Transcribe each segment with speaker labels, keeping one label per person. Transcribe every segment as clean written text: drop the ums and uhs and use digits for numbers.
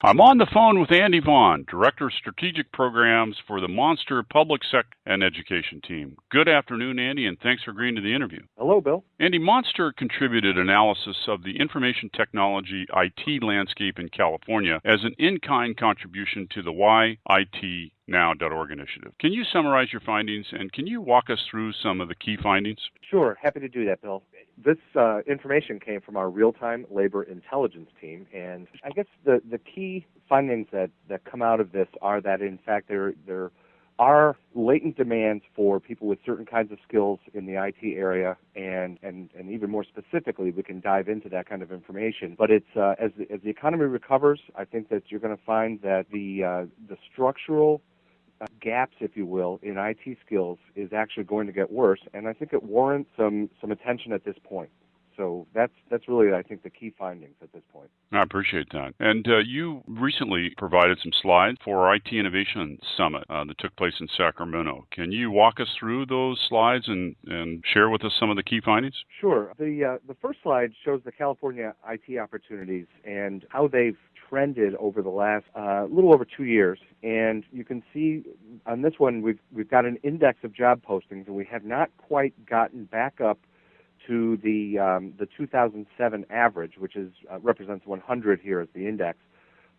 Speaker 1: I'm on the phone with Andy Vaughan, Director of Strategic Programs for the Monster Public Sector and Education Team. Good afternoon, Andy, and thanks for agreeing to the interview.
Speaker 2: Hello, Bill.
Speaker 1: Andy, Monster contributed analysis of the information technology IT landscape in California as an in-kind contribution to the YITNow.org initiative. Can you summarize your findings, and can you walk us through some of the key findings?
Speaker 2: Sure, happy to do that, Bill. This information came from our real-time labor intelligence team, and I guess the key findings that come out of this are that, in fact, there are latent demands for people with certain kinds of skills in the IT area, and even more specifically, we can dive into that kind of information. But it's as the economy recovers, I think that you're going to find that the structural gaps, if you will, in IT skills is actually going to get worse, and I think it warrants some attention at this point. So that's really, I think, the key findings at this point.
Speaker 1: I appreciate that. And you recently provided some slides for our IT Innovation Summit that took place in Sacramento. Can you walk us through those slides and share with us some of the key findings?
Speaker 2: Sure. The first slide shows the California IT opportunities and how they've trended over the last little over 2 years. And you can see on this one we've got an index of job postings, and we have not quite gotten back up to the 2007 average, which is represents 100 here as the index.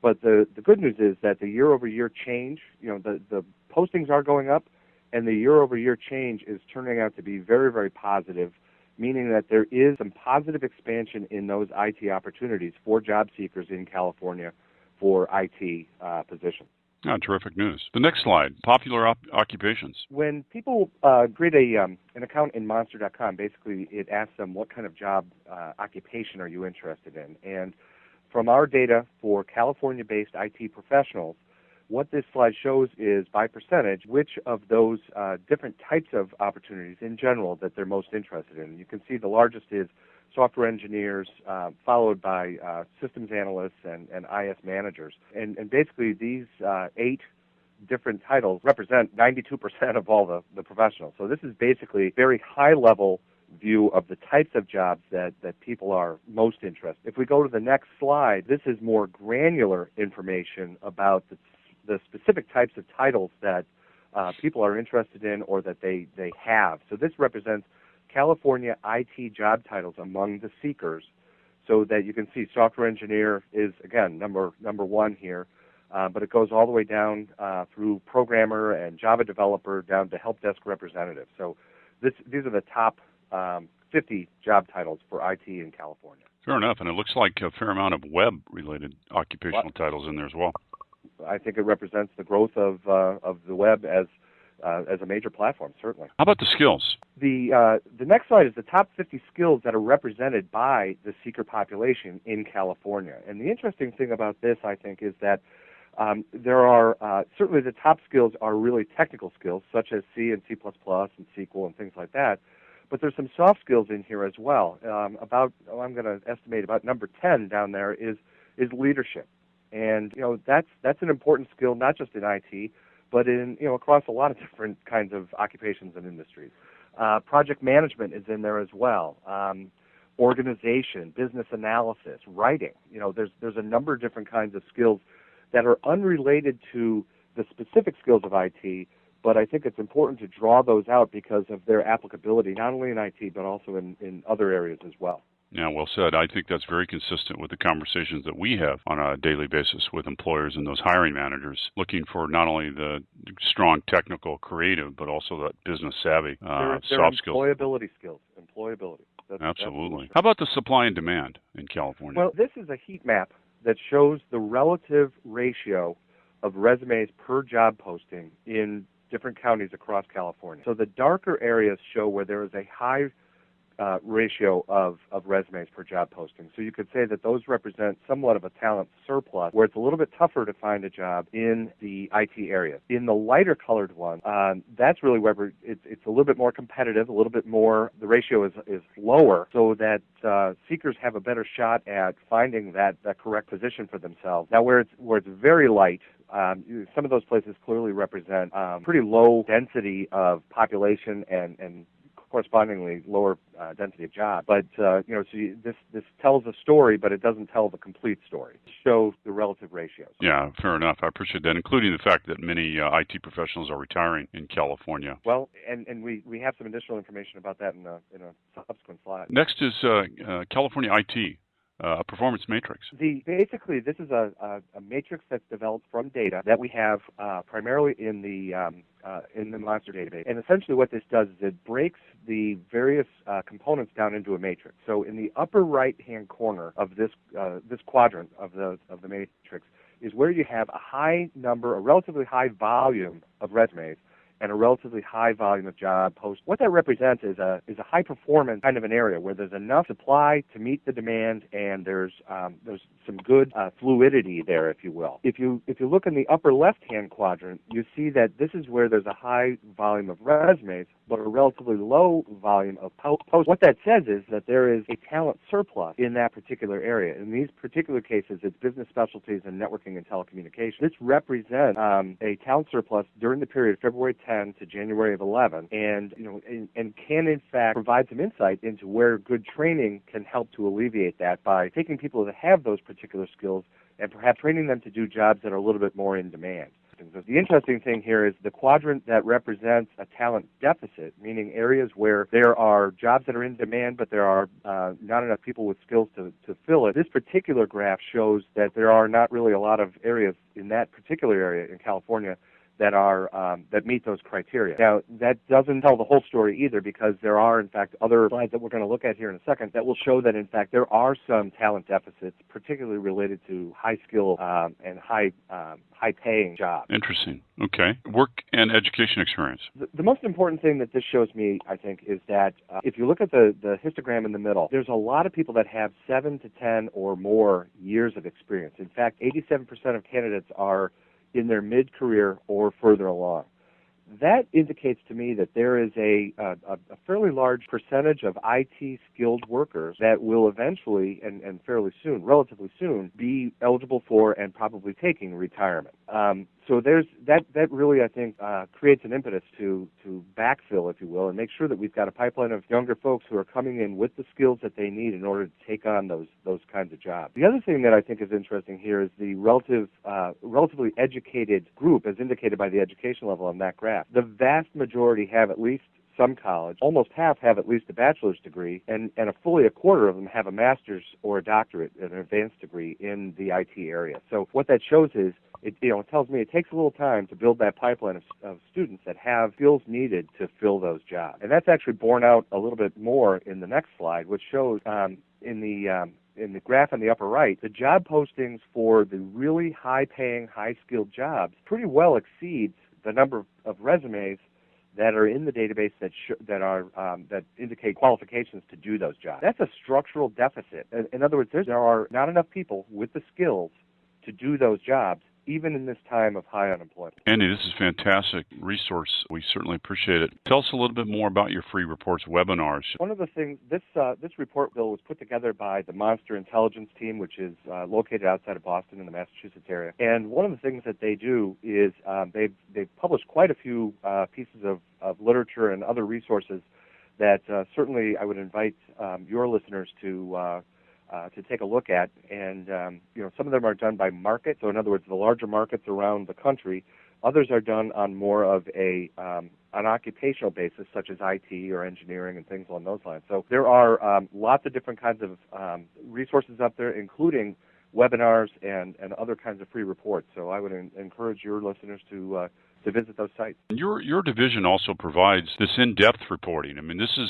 Speaker 2: But the good news is that the year-over-year change, the postings are going up, and the year-over-year change is turning out to be very, very positive, meaning that there is some positive expansion in those IT opportunities for job seekers in California for IT positions.
Speaker 1: Oh, terrific news. The next slide, popular occupations.
Speaker 2: When people create an account in Monster.com, basically it asks them what kind of job occupation are you interested in. And from our data for California-based IT professionals, what this slide shows is by percentage which of those different types of opportunities in general that they're most interested in. You can see the largest is software engineers, followed by systems analysts and IS managers. And basically these 8 different titles represent 92% of all the professionals. So this is basically a very high-level view of the types of jobs that people are most interested in. If we go to the next slide, this is more granular information about the specific types of titles that people are interested in or that they have. So this represents California IT job titles among the seekers, so that you can see software engineer is, again, number one here, but it goes all the way down through programmer and Java developer down to help desk representative. So these are the top 50 job titles for IT in California.
Speaker 1: Fair enough, and it looks like a fair amount of web-related occupational titles in there as well.
Speaker 2: I think it represents the growth of the web as a major platform, certainly.
Speaker 1: How about the skills?
Speaker 2: The next slide is the top 50 skills that are represented by the seeker population in California. And the interesting thing about this, I think, is that there are certainly the top skills are really technical skills, such as C and C++ and SQL and things like that. But there's some soft skills in here as well. I'm going to estimate about number 10 down there is leadership. And that's an important skill, not just in IT, but in across a lot of different kinds of occupations and industries. Project management is in there as well. Organization, business analysis, writing. There's a number of different kinds of skills that are unrelated to the specific skills of IT, but I think it's important to draw those out because of their applicability, not only in IT, but also in other areas as well.
Speaker 1: Yeah, well said. I think that's very consistent with the conversations that we have on a daily basis with employers and those hiring managers, looking for not only the strong technical, creative, but also that business savvy, soft skills.
Speaker 2: Employability skills. Employability.
Speaker 1: Absolutely. How about the supply and demand in California?
Speaker 2: Well, this is a heat map that shows the relative ratio of resumes per job posting in different counties across California. So the darker areas show where there is a high ratio of resumes per job posting. So you could say that those represent somewhat of a talent surplus, where it's a little bit tougher to find a job in the IT area. In the lighter colored one, that's really where it's a little bit more competitive, a little bit more, the ratio is lower, so that seekers have a better shot at finding that correct position for themselves. Now, where it's very light, some of those places clearly represent pretty low density of population and correspondingly lower density of jobs. But this tells a story, but it doesn't tell the complete story. It shows the relative ratios.
Speaker 1: Yeah, fair enough. I appreciate that, including the fact that many IT professionals are retiring in California.
Speaker 2: Well, and we have some additional information about that in a subsequent slide.
Speaker 1: Next is California IT. A performance matrix.
Speaker 2: Basically, this is a matrix that's developed from data that we have primarily in the Monster database. And essentially, what this does is it breaks the various components down into a matrix. So, in the upper right-hand corner of this quadrant of the matrix is where you have a relatively high volume of resumes and a relatively high volume of job posts. What that represents is a high performance kind of an area where there's enough supply to meet the demand, and there's some good fluidity there, if you will. If you look in the upper left-hand quadrant, you see that this is where there's a high volume of resumes, but a relatively low volume of posts. What that says is that there is a talent surplus in that particular area. In these particular cases, it's business specialties and networking and telecommunications. This represents a talent surplus during the period of February 10 to January of 11, and can in fact provide some insight into where good training can help to alleviate that by taking people that have those particular skills and perhaps training them to do jobs that are a little bit more in demand. The interesting thing here is the quadrant that represents a talent deficit, meaning areas where there are jobs that are in demand, but there are not enough people with skills to fill it. This particular graph shows that there are not really a lot of areas in that particular area in California that meet those criteria. Now, that doesn't tell the whole story either, because there are, in fact, other slides that we're going to look at here in a second that will show that, in fact, there are some talent deficits, particularly related to high skill and high-paying jobs.
Speaker 1: Interesting. Okay. Work and education experience.
Speaker 2: The most important thing that this shows me, I think, is that if you look at the histogram in the middle, there's a lot of people that have 7 to 10 or more years of experience. In fact, 87% of candidates are in their mid-career or further along. That indicates to me that there is a fairly large percentage of IT-skilled workers that will eventually, and fairly soon, relatively soon, be eligible for and probably taking retirement. So there's that really, I think, creates an impetus to backfill, if you will, and make sure that we've got a pipeline of younger folks who are coming in with the skills that they need in order to take on those kinds of jobs. The other thing that I think is interesting here is the relatively educated group, as indicated by the education level on that graph. The vast majority have at least some college. Almost half have at least a bachelor's degree, and fully a quarter of them have a master's or a doctorate, an advanced degree in the IT area. So what that shows is, it tells me it takes a little time to build that pipeline of students that have skills needed to fill those jobs. And that's actually borne out a little bit more in the next slide, which shows in the graph on the upper right, the job postings for the really high-paying, high-skilled jobs pretty well exceeds the number of resumes that are in the database that indicate qualifications to do those jobs. That's a structural deficit. In other words, there are not enough people with the skills to do those jobs, even in this time of high unemployment.
Speaker 1: Andy, this is a fantastic resource. We certainly appreciate it. Tell us a little bit more about your free reports webinars.
Speaker 2: One of the things, this report, Bill, was put together by the Monster Intelligence team, which is located outside of Boston in the Massachusetts area. And one of the things that they do is they've published quite a few pieces of literature and other resources that certainly I would invite your listeners to take a look at, and some of them are done by market. So in other words, the larger markets around the country. Others are done on more of an occupational basis, such as IT or engineering and things along those lines. So there are lots of different kinds of resources up there, including webinars and other kinds of free reports. So I would encourage your listeners to visit those sites.
Speaker 1: Your division also provides this in-depth reporting. I mean, this is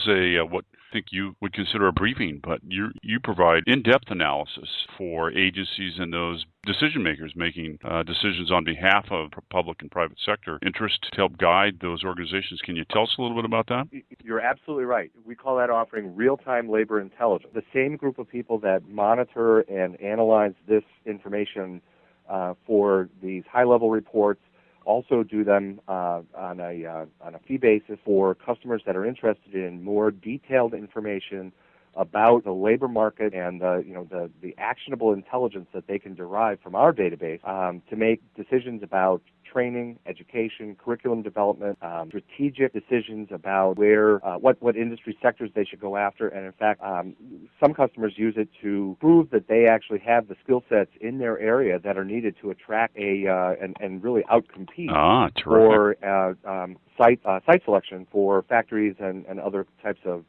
Speaker 1: what I think you would consider a briefing, but you provide in-depth analysis for agencies and those decision makers making decisions on behalf of public and private sector interest to help guide those organizations. Can you tell us a little bit about that?
Speaker 2: You're absolutely right. We call that offering real-time labor intelligence. The same group of people that monitor and analyze this information for these high-level reports also do them on a fee basis for customers that are interested in more detailed information about the labor market and the actionable intelligence that they can derive from our database to make decisions about training, education, curriculum development, strategic decisions about where what industry sectors they should go after, and in fact, some customers use it to prove that they actually have the skill sets in their area that are needed to attract and really outcompete for site selection for factories and other types of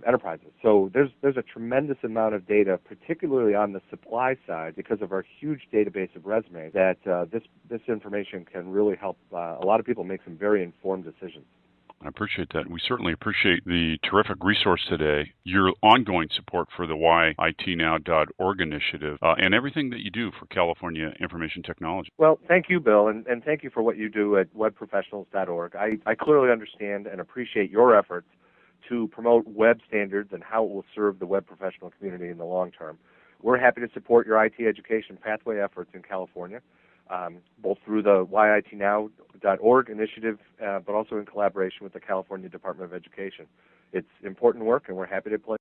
Speaker 2: enterprises. So there's a tremendous amount of data, particularly on the supply side, because of our huge database of resumes, that this information can really help a lot of people make some very informed decisions.
Speaker 1: I appreciate that. We certainly appreciate the terrific resource today, your ongoing support for the whyitnow.org initiative, and everything that you do for California information technology.
Speaker 2: Well, thank you, Bill, and thank you for what you do at webprofessionals.org. I clearly understand and appreciate your efforts to promote web standards and how it will serve the web professional community in the long term. We're happy to support your IT education pathway efforts in California, both through the whyitnow.org initiative, but also in collaboration with the California Department of Education. It's important work, and we're happy to play